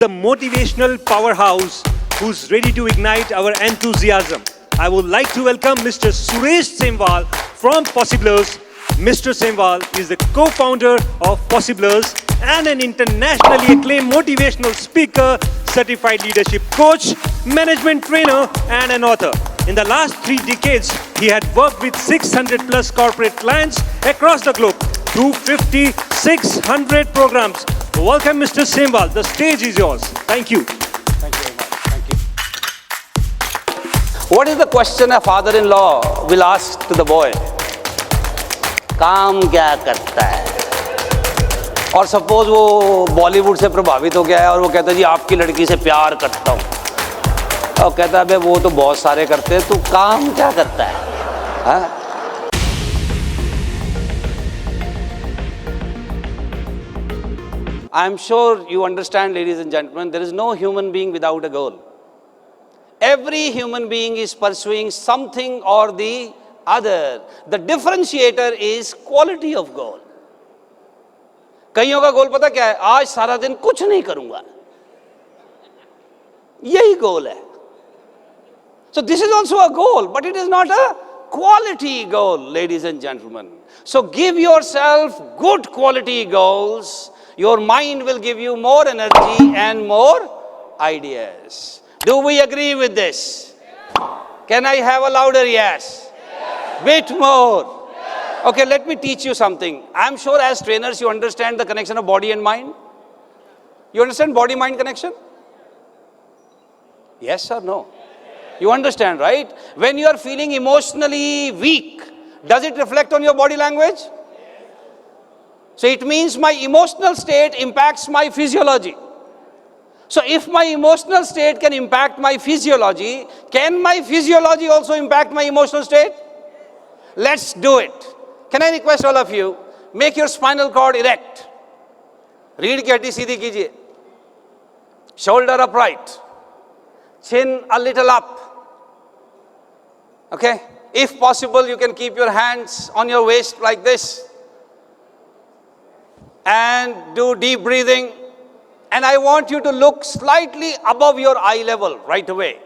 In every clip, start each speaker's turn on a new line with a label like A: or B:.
A: The motivational powerhouse who's ready to ignite our enthusiasm. I would like to welcome Mr. Suresh Semwal from Possiblers. Mr. Semwal is the co-founder of Possiblers and an internationally acclaimed motivational speaker, certified leadership coach, management trainer, and an author. In the last 3 decades, he had worked with 600 plus corporate clients across the globe, 250, 600 programs. Welcome, Mr. Semwal. The stage is yours. Thank you.
B: Thank you very much. Thank you. What is the question a father-in-law will ask to the boy? काम क्या करता है? और suppose वो बॉलीवुड से प्रभावित हो गया है और वो कहता है जी आपकी लड़की से प्यार करता हूँ, और कहता है वो तो बहुत सारे करते हैं, तू काम क्या करता है? हाँ? I am sure you understand, ladies and gentlemen, there is no human being without a goal. Every human being is pursuing something or the other. The differentiator is quality of goal. कईयों का गोल पता क्या है? आज सारा दिन कुछ नहीं करूंगा, यही गोल है. So this is also a goal, but it is not a quality goal, ladies and gentlemen. So give yourself good quality goals. Your mind will give you more energy and more ideas. Do we agree with this? Can I have a louder yes? Bit more. Okay, let me teach you something. I'm sure as trainers you understand the connection of body and mind. You understand body-mind connection? Yes or no? You understand, right? When you are feeling emotionally weak, does it reflect on your body language? So it means my emotional state impacts my physiology. So if my emotional state can impact my physiology, can my physiology also impact my emotional state? Let's do it. Can I request all of you, make your spinal cord erect. रीढ़ की हड्डी सीधी कीजिए. Shoulder upright. Chin a little up. Okay? If possible, you can keep your hands on your waist like this. And do deep breathing. And I want you to look slightly above your eye level right away.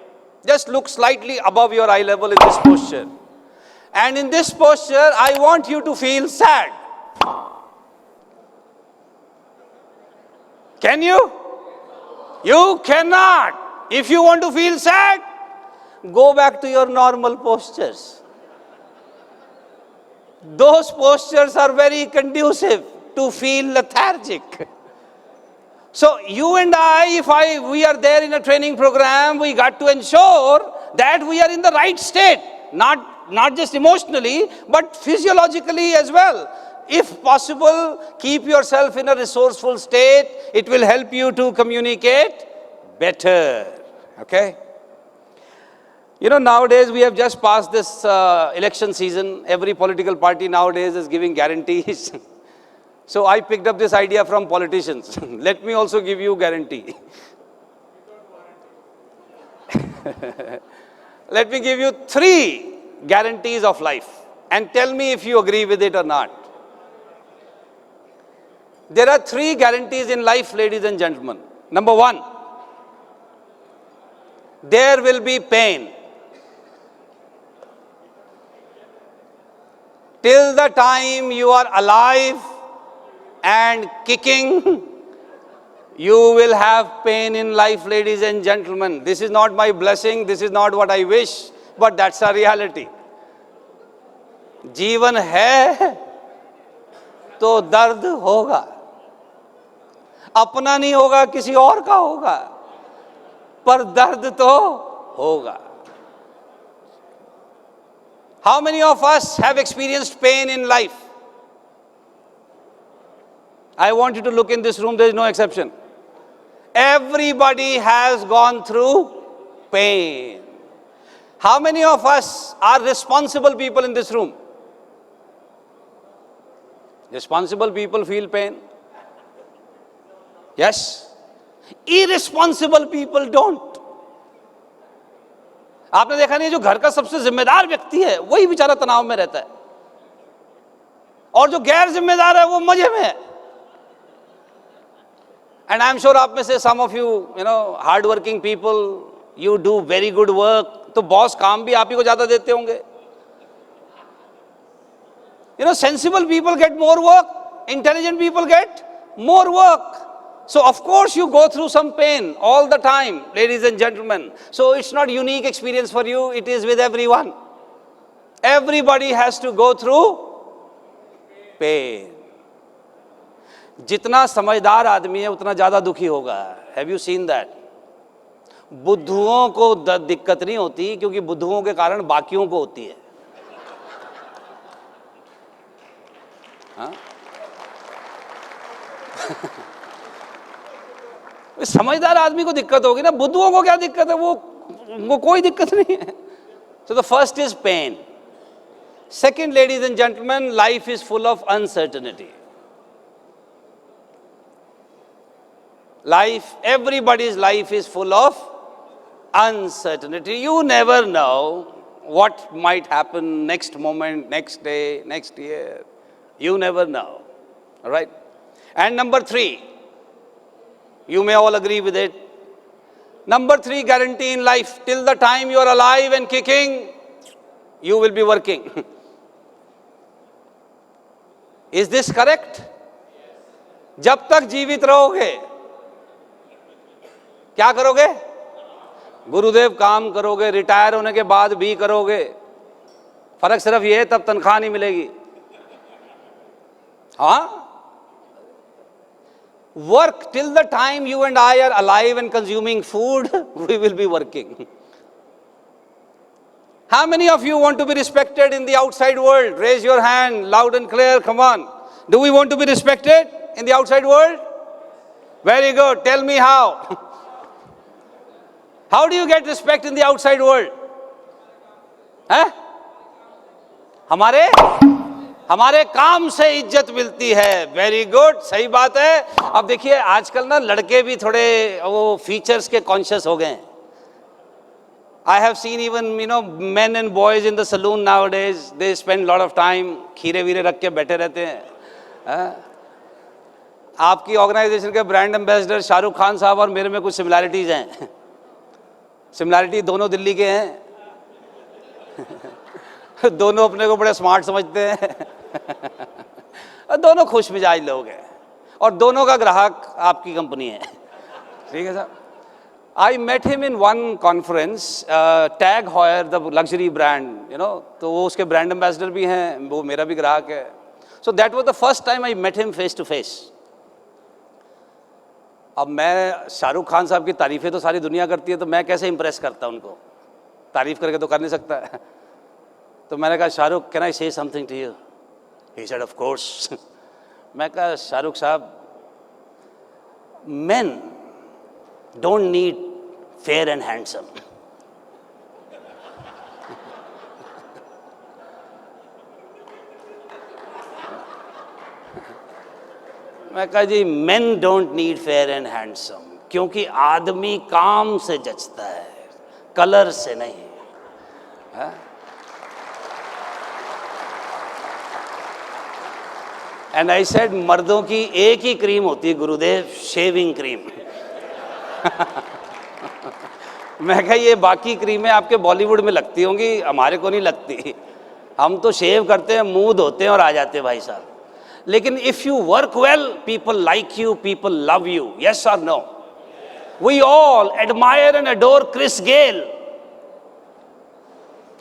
B: Just look slightly above your eye level in this posture. And in this posture, I want you to feel sad. Can you? You cannot. If you want to feel sad, go back to your normal postures. Those postures are very conducive to feel lethargic. So you and I, if we are there in a training program, we got to ensure that we are in the right state, not just emotionally, but physiologically as well. If possible, keep yourself in a resourceful state. It will help you to communicate better. Okay? You know, nowadays we have just passed this election season. Every political party nowadays is giving guarantees. So I picked up this idea from politicians. Let me also give you guarantee. Let me give you 3 guarantees of life and tell me if you agree with it or not. There are 3 guarantees in life, ladies and gentlemen. Number 1, there will be pain. Till the time you are alive and kicking, you will have pain in life, ladies and gentlemen. This is not my blessing, this is not what I wish, but that's a reality. जीवन है तो दर्द होगा, अपना नहीं होगा, किसी और का होगा, पर दर्द तो होगा. How many of us have experienced pain in life? I want you to look in this room, there is no exception. Everybody has gone through pain. How many of us are responsible people in this room? Responsible people feel pain. Yes? Irresponsible people don't. आपने देखा नहीं, जो घर का सबसे जिम्मेदार व्यक्ति है वही बेचारा तनाव में रहता है, और जो गैर जिम्मेदार है वो मजे में है. And I'm sure आप में से some of you, hard working people, you do very good work. तो बॉस काम भी आप ही को ज्यादा देते होंगे. Sensible people get more work. Intelligent people get more work. So of course you go through some pain all the time, ladies and gentlemen. So it's not unique experience for you. It is with everyone. Everybody has to go through pain. जितना समझदार आदमी है उतना ज्यादा दुखी होगा. Have you seen that? बुद्धुओं को दिक्कत नहीं होती क्योंकि बुद्धुओं के कारण बाकियों को होती है. हाँ? समझदार आदमी को दिक्कत होगी ना, बुद्धुओं को क्या दिक्कत है, वो कोई दिक्कत नहीं है. So the first is pain. Second, ladies and gentlemen, life is full of uncertainty. Everybody's life is full of uncertainty. You never know what might happen next moment, next day, next year. You never know. All right? And number 3, you may all agree with it. Number 3 guarantee in life, till the time you are alive and kicking, you will be working. Is this correct? जब तक जीवित रहोगे क्या करोगे? गुरुदेव काम करोगे, retire होने के बाद भी करोगे. फर्क सिर्फ ये है तब तनख्वाह नहीं मिलेगी. हाँ? Work till the time you and I are alive and consuming food, we will be working. How many of you want to be respected in the outside world? Raise your hand loud and clear, come on. Do we want to be respected in the outside world? Very good, tell me how. How do you get respect in the outside world? हैं? हमारे काम से इज्जत मिलती है. Very good, सही बात है. अब देखिए आजकल ना लड़के भी थोड़े वो फीचर्स के कॉन्शियस हो गए हैं. I have seen even men and boys in the saloon nowadays. They spend a lot of time खीरे वीरे रख के बैठे रहते हैं. आपकी ऑर्गेनाइजेशन के ब्रांड एम्बेसडर शाहरुख खान साहब और मेरे में कुछ सिमिलैरिटीज हैं. सिमिलैरिटी दोनों दिल्ली के हैं. दोनों अपने को बड़े स्मार्ट समझते हैं. दोनों खुश मिजाज लोग हैं और दोनों का ग्राहक आपकी कंपनी है. ठीक है साहब. I met him in one conference, Tag Heuer, the luxury brand, तो वो उसके brand ambassador भी हैं, वो मेरा भी ग्राहक है. So that was the first time I met him face to face. अब मैं शाहरुख खान साहब की तारीफें तो सारी दुनिया करती है, तो मैं कैसे impress करता उनको? तारीफ करके तो कर नहीं सकता. तो मैंने कहा Shahrukh, can I say something to you? He said, of course. मैं कहा शाहरुख साहब, men don't need fair and handsome. मैं कहा जी men don't need fair and handsome क्योंकि आदमी काम से जचता है, कलर से नहीं. And I said मर्दों की एक ही क्रीम होती है गुरुदेव, शेविंग क्रीम. मैं कहा ये बाकी क्रीमें आपके बॉलीवुड में लगती होंगी, हमारे को नहीं लगती. हम तो शेव करते हैं, मुंह धोते हैं और आ जाते हैं भाई साहब. लेकिन if you work well, people like you, people love you. Yes or no? We all admire and adore Chris Gayle.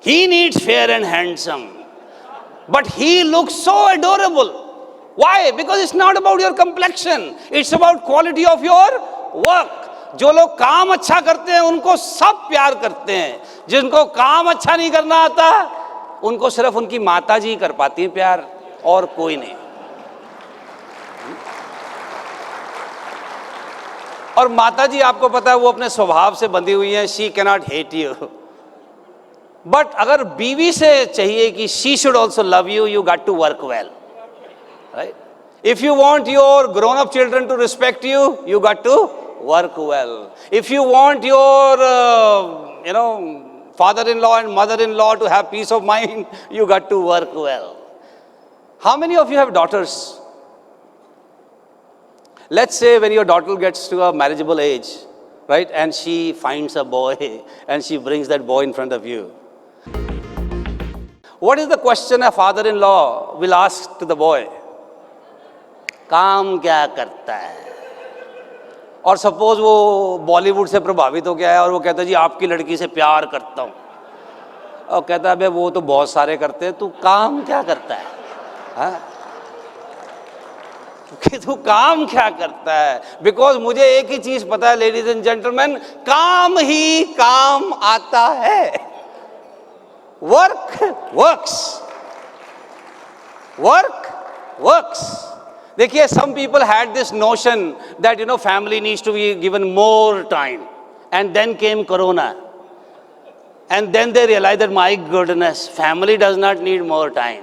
B: He needs fair and handsome, but he looks so adorable. Why? Because it's not about your complexion. It's about quality of your work. जो लोग काम अच्छा करते हैं उनको सब प्यार करते हैं. जिनको काम अच्छा नहीं करना आता उनको सिर्फ उनकी माता जी कर पाती हैं प्यार, और कोई नहीं. और माता जी आपको पता है वो अपने स्वभाव से बंधी हुई हैं. She cannot hate you. But अगर बीवी से चाहिए कि she should also love you, you got to work well. Right? If you want your grown-up children to respect you, you got to work well. If you want your, father-in-law and mother-in-law to have peace of mind, you got to work well. How many of you have daughters? Let's say when your daughter gets to a marriageable age, right, and she finds a boy and she brings that boy in front of you. What is the question a father-in-law will ask to the boy? काम क्या करता है? और suppose वो बॉलीवुड से प्रभावित हो गया है और वो कहता है जी आपकी लड़की से प्यार करता हूँ, और कहता है अबे वो तो बहुत सारे करते हैं, तू काम क्या करता है? हाँ? कि तू काम क्या करता है? बिकॉज मुझे एक ही चीज पता है लेडीज एंड जेंटलमैन, काम ही काम आता है. Work works, work works. देखिए, some people had this notion that family needs to be given more time, and then came Corona, and then they realized that my goodness, family does not need more time,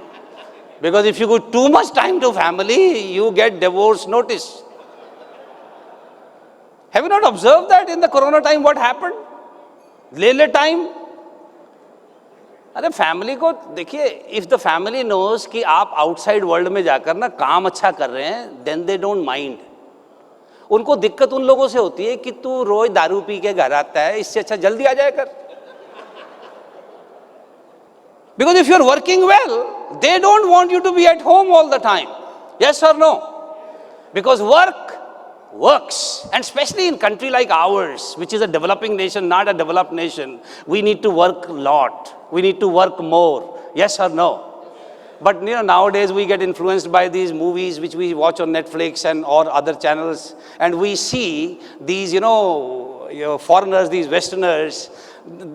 B: because if you give too much time to family, you get divorce notice. Have you not observed that in the Corona time what happened? ले time. अरे family को देखिए, if the family knows कि आप outside world में जाकर ना काम अच्छा कर रहे हैं, देन दे डोंट माइंड. उनको दिक्कत उन लोगों से होती है कि तू रोज दारू पी के घर आता है, इससे अच्छा जल्दी आ जाया कर. Because if you are working well, they don't want you to be at home all the time. Yes or no? Because work works, and especially in country like ours, which is a developing nation, not a developed nation, we need to work a lot. We need to work more. Yes or no? But nowadays we get influenced by these movies which we watch on Netflix and or other channels, and we see these foreigners, these Westerners,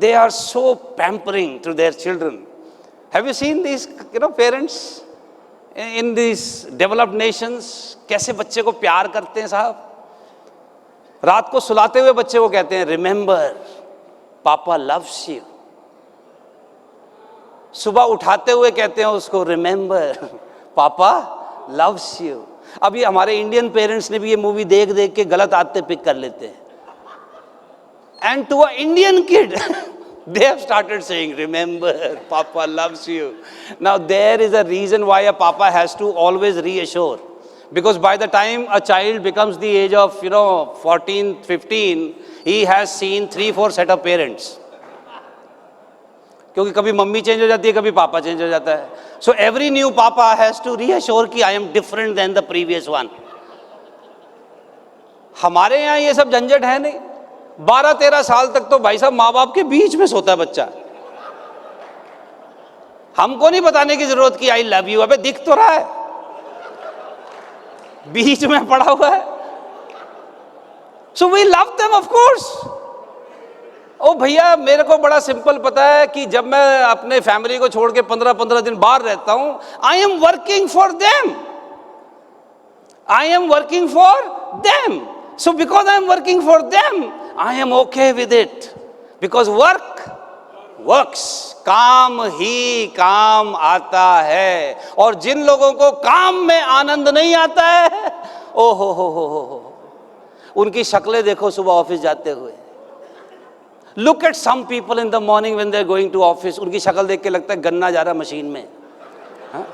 B: they are so pampering to their children. Have you seen these parents in these developed nations? कैसे बच्चे को प्यार करते हैं साहब. रात को सुलाते हुए बच्चे को कहते हैं रिमेंबर पापा लव्स यू. सुबह उठाते हुए कहते हैं उसको रिमेंबर पापा लव्स यू. अभी हमारे इंडियन पेरेंट्स ने भी ये मूवी देख देख के गलत आदतें पिक कर लेते हैं. And to a Indian kid they have started saying remember papa loves you. Now there is a reason why a papa has to always reassure. Because by the time a child becomes the age of 14, 15, he has seen 3-4 set of parents. क्योंकि कभी mummy change हो जाती है, कभी पापा change हो जाता है. So every new papa has to reassure कि I am different than the previous one. हमारे यहाँ ये सब झंझट है नहीं. 12-13 साल तक तो भाई साहब माँ बाप के बीच में सोता है बच्चा. हमको नहीं बताने की जरूरत कि आई लव यू. अबे दिख तो रहा है, बीच में पड़ा हुआ है. So we love them of course. ओ भैया, मेरे को बड़ा सिंपल पता है कि जब मैं अपने फैमिली को छोड़ के 15-15 दिन बाहर रहता हूं, I am working for them. I am working for them. So because I am working for them, I am okay with it. Because work works, काम ही काम आता है. और जिन लोगों को काम में आनंद नहीं आता है, ओ हो, उनकी शक्लें देखो सुबह ऑफिस जाते हुए. Look at some people in the morning when they are going to office. उनकी शक्ल देख के लगता है गन्ना जा रहा मशीन में. हाँ?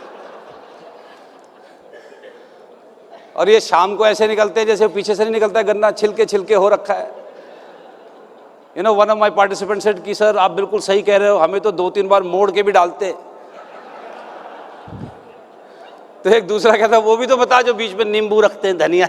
B: और ये शाम को ऐसे निकलते हैं जैसे पीछे से नहीं निकलता है गन्ना, छिलके छिलके हो रखा है. One of my participant said कि सर आप बिल्कुल सही कह रहे हो, हमें तो 2-3 बार मोड़ के भी डालते. तो एक दूसरा कहता वो भी तो बता जो बीच में नींबू रखते हैं, धनिया.